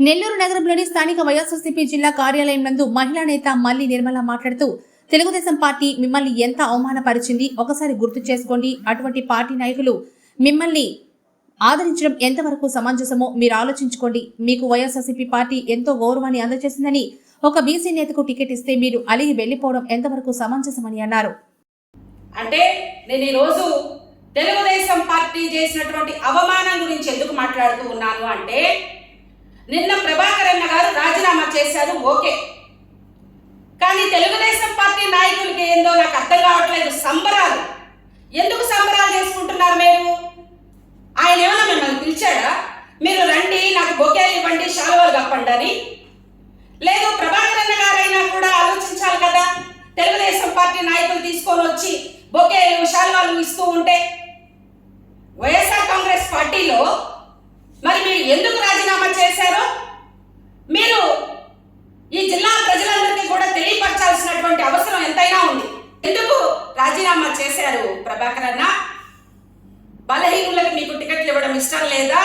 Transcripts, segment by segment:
నెల్లూరు నగరంలోని స్థానిక వైఎస్ఆర్సీపీ జిల్లా కార్యాలయం నందు మహిళా నేత మల్లి నిర్మల మాట్లాడుతూ తెలుగుదేశం పార్టీ మిమ్మల్ని ఎంత అవమానపరిచింది ఒకసారి గుర్తు చేసుకోండి. అటువంటి పార్టీ నాయకులు మిమ్మల్ని ఆదరించడం ఎంతవరకు సమంజసమో మీరు ఆలోచించుకోండి. మీకు వైఎస్ఆర్సీపీ పార్టీ ఎంతో గౌరవాన్ని అందజేసిందని ఒక బీసీ నేతకు టికెట్ ఇస్తే మీరు అలిగి వెళ్లిపోవడం ఎంతవరకు సమంజసమని అన్నారు. అంటే నేను ఈరోజు తెలుగుదేశం పార్టీ చేసినటువంటి అవమానం గురించి ఎందుకు మాట్లాడుతూ ఉన్నాను అంటే, నిన్న ప్రభాకర్ అన్న గారు రాజీనామా చేశారు, ఓకే. కానీ తెలుగుదేశం పార్టీ నాయకులకి ఏందో నాకు అర్థం కావట్లేదు. సంబరాలు ఎందుకు సంబరాలు చేసుకుంటున్నారు మీరు? ఆయన ఏమన్నా మిమ్మల్ని పిలిచాడా? మీరు రండి నాకు బొకేలు ఇవ్వండి, శాలువాలు కప్పండి అని? లేదు, ప్రభాకర్ అన్న గారైనా కూడా ఆలోచించాలి కదా. తెలుగుదేశం పార్టీ నాయకులు తీసుకొని వచ్చి బొకేలు శాలువాలు ఇస్తూ ఉంటే వైఎస్ఆర్ కాంగ్రెస్ పార్టీలో మరి మీరు ఎందుకు రాజీనామా చేశారో మీరు ఈ జిల్లా ప్రజలందరికీ కూడా తెలియపరచాల్సినటువంటి అవసరం ఎంతైనా ఉంది. ఎందుకు రాజీనామా చేశారు ప్రభాకర్ అన్న? బలహీనులకు మీకు టికెట్లు ఇవ్వడం ఇష్టం లేదా?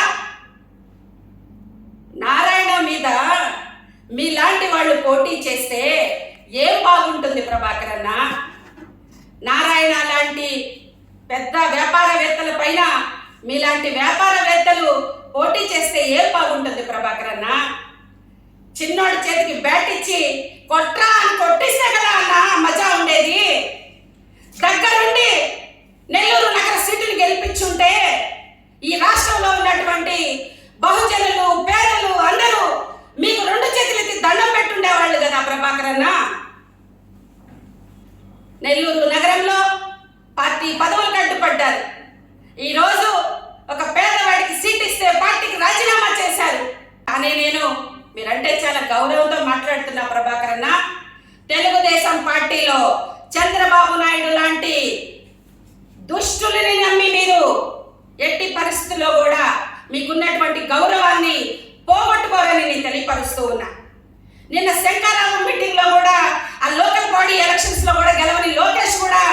నారాయణ మీద మీలాంటి వాళ్ళు పోటీ చేస్తే ఏం బాగుంటుంది ప్రభాకర్ అన్న? నారాయణ లాంటి పెద్ద వ్యాపారవేత్తల పైన మీలాంటి వ్యాపారవేత్తలు పోటీ చేస్తే ఏం బాగుంటుంది ప్రభాకర్ అన్న? చిన్నోడి చేతికి బ్యాట్ ఇచ్చి కొట్రా అని కొట్టిస్తే కదా అన్న మజా ఉండేది. దగ్గరుండి నెల్లూరు నగర సీటుని గెలిపించుంటే ఈ రాష్ట్రంలో ఉన్నటువంటి బహుజనులు పేదలు అందరూ మీకు రెండు చేతులెత్తి దండం పెట్టుండేవాళ్ళు కదా ప్రభాకర్ అన్న. నెల్లూరు నగరంలో పార్టీ పదవులు కట్టుపడ్డారు. ఈరోజు ఒక పేదవాడికి సీట్ ఇస్తే పార్టీకి రాజీనామా చేశారు. కానీ నేను మీరంటే చాలా గౌరవంతో మాట్లాడుతున్నా ప్రభాకర్ అన్న. తెలుగుదేశం పార్టీలో చంద్రబాబు నాయుడు లాంటి దుష్టులని నమ్మి మీరు ఎట్టి పరిస్థితుల్లో కూడా మీకున్నటువంటి గౌరవాన్ని పోగొట్టుకోరని నేను తెలియపరుస్తూ ఉన్నా. నిన్న శంకరారావు మీటింగ్ లో కూడా ఆ లోకల్ బాడీ ఎలక్షన్స్ లో కూడా గెలవని లోకేష్ కూడా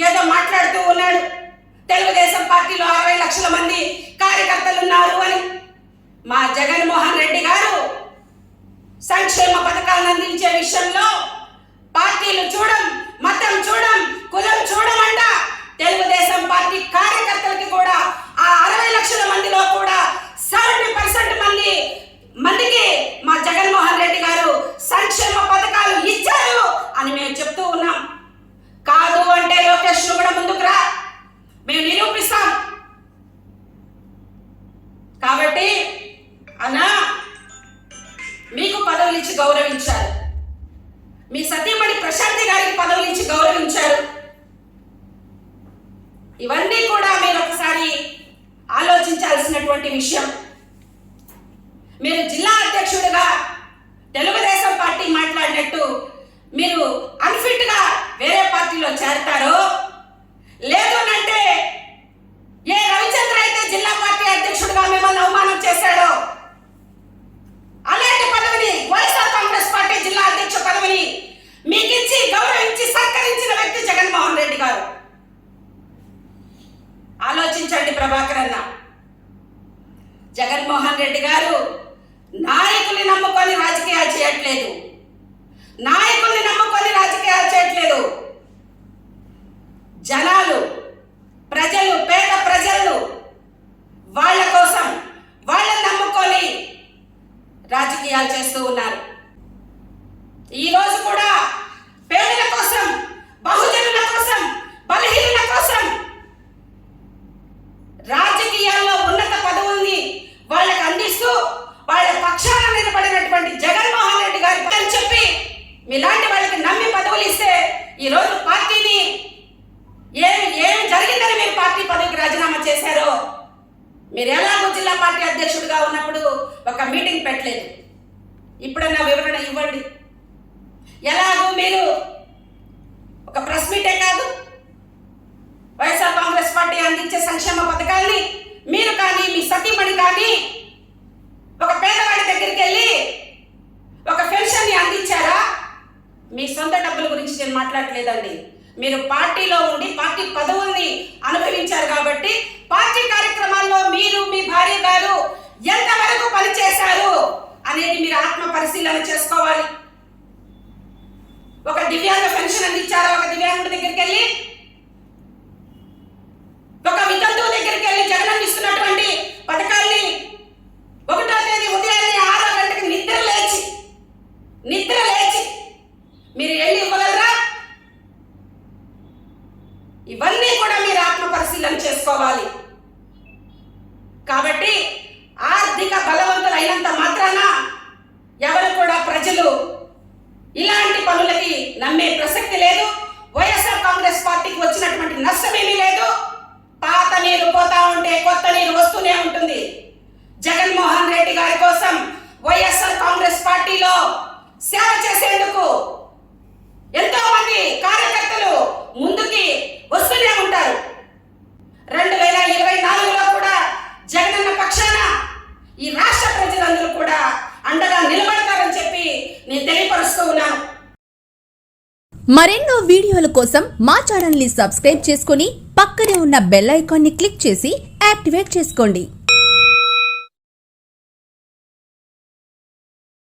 ఏదో మాట్లాడుతూ ఉన్నాడు. తెలుగుదేశం పార్టీలో 60 లక్షల మంది కార్యకర్తలు ఉన్నారు అని. మా జగన్మోహన్ రెడ్డి గారు సంక్షేమ పథకాలను అందించే విషయంలో పార్టీలు చూడం, మతం చూడం, కులం చూడమంట. తెలుగుదేశం పార్టీ కార్యకర్తలకి కూడా ఆ 60 లక్షల మందిలో కూడా 70% మందికి మా జగన్మోహన్ రెడ్డి గారు సంక్షేమ పథకాలు ఇచ్చారు అని మేము చెప్తూ ఉన్నాం. కాదు అంటే లోకేష్ కూడా ముందుకు రా, మేము నిరూపిస్తాం. కాబట్టి అన్నా మీకు పదవులు ఇచ్చి గౌరవించారు, మీ సతీమణి ప్రశాంతి గారికి పదవులు ఇచ్చి గౌరవించారు. ఇవన్నీ కూడా మీరు ఒకసారి ఆలోచించాల్సినటువంటి విషయం. మీరు జిల్లా అధ్యక్షుడిగా తెలుగుదేశం పార్టీ మాట్లాడినట్టు మీరు అన్ఫిట్ గా వేరే పార్టీలో చేరతారో, లేదు అంటే ఏ రవిచంద్ర అయితే జిల్లా పార్టీ అధ్యక్షుడిగా మిమ్మల్ని అవమానం చేశాడో అలాంటి పదవిని వైఎస్ఆర్ కాంగ్రెస్ పార్టీ జిల్లా అధ్యక్ష పదవిని మీకిచ్చి గౌరవించి సత్కరించిన వ్యక్తి జగన్మోహన్ రెడ్డి గారు. ఆలోచించండి ప్రభాకర్ అన్న. జగన్మోహన్ రెడ్డి గారు నాయకుల్ని నమ్ముకొని రాజకీయాలు చేయట్లేదు, నాయకుల్ని నమ్ముకొని రాజకీయాలు చేయట్లేదు. జనాలు, ప్రజలు, పేద ప్రజలు వాళ్ళ కోసం వాళ్ళని నమ్ముకొని రాజకీయాలు చేస్తూ ఉన్నారు. ఈరోజు కూడా పేదల కోసం, బహుజనుల కోసం, బలహీనుల కోసం రాజకీయాల్లో ఉన్నత పదవుల్ని వాళ్ళకి అందిస్తూ వాళ్ళ పక్షాన నిలబడినటువంటి జగన్మోహన్ రెడ్డి గారి అని చెప్పి మీలాంటి వాళ్ళకి నమ్మి పదవులు ఇస్తే ఈరోజు పార్టీని ఏమి జరిగిందని మీరు పార్టీ పదవికి రాజీనామా చేశారో, మీరు ఎలాగో జిల్లా పార్టీ అధ్యక్షుడిగా ఉన్నప్పుడు ఒక మీటింగ్ పెట్టలేదు, ఇప్పుడన్నా వివరణ ఇవ్వండి. ఎలాగో మీరు ఒక ప్రెస్ మీటే కాదు, వైఎస్ఆర్ కాంగ్రెస్ పార్టీ అందించే సంక్షేమ పథకాల్ని మీరు కానీ మీ సతీమణి కానీ ఒక పేదవాడి దగ్గరికి వెళ్ళి ఒక పెన్షన్ని అందించారా? మీ సొంత డబ్బుల గురించి నేను మాట్లాడలేదండి. మీరు పార్టీలో ఉండి పార్టీ పదవుల్ని అనుభవించారు కాబట్టి పార్టీ కార్యక్రమాల్లో మీరు మీ భార్య గారు ఎంతవరకు పనిచేశారు అనేది ఇలాంటి పనులకి నమ్మే ప్రసక్తి లేదు. వైఎస్ఆర్ కాంగ్రెస్ పార్టీకి వచ్చినటువంటి నష్టమేమీ లేదు. పాత నీరు పోతా ఉంటే కొత్త నీరు వస్తూనే ఉంటుంది. జగన్మోహన్ రెడ్డి గారి కోసం వైఎస్ఆర్ కాంగ్రెస్ పార్టీలో సేవ చేసేందుకు ఎంతో మంది కార్యకర్తలు ముందుకి వస్తూనే ఉంటారు. 2024లో కూడా జగనన్న పక్షాన ఈ రాష్ట్ర ప్రజలందరూ కూడా అండగా నిలబడతారని చెప్పి నేను తెలియపరుస్తూ ఉన్నాను. మరెన్నో వీడియోల కోసం మా ఛానల్ ని సబ్స్క్రైబ్ చేసుకుని పక్కనే ఉన్న బెల్ ఐకాన్ ని క్లిక్ చేసి యాక్టివేట్ చేసుకోండి.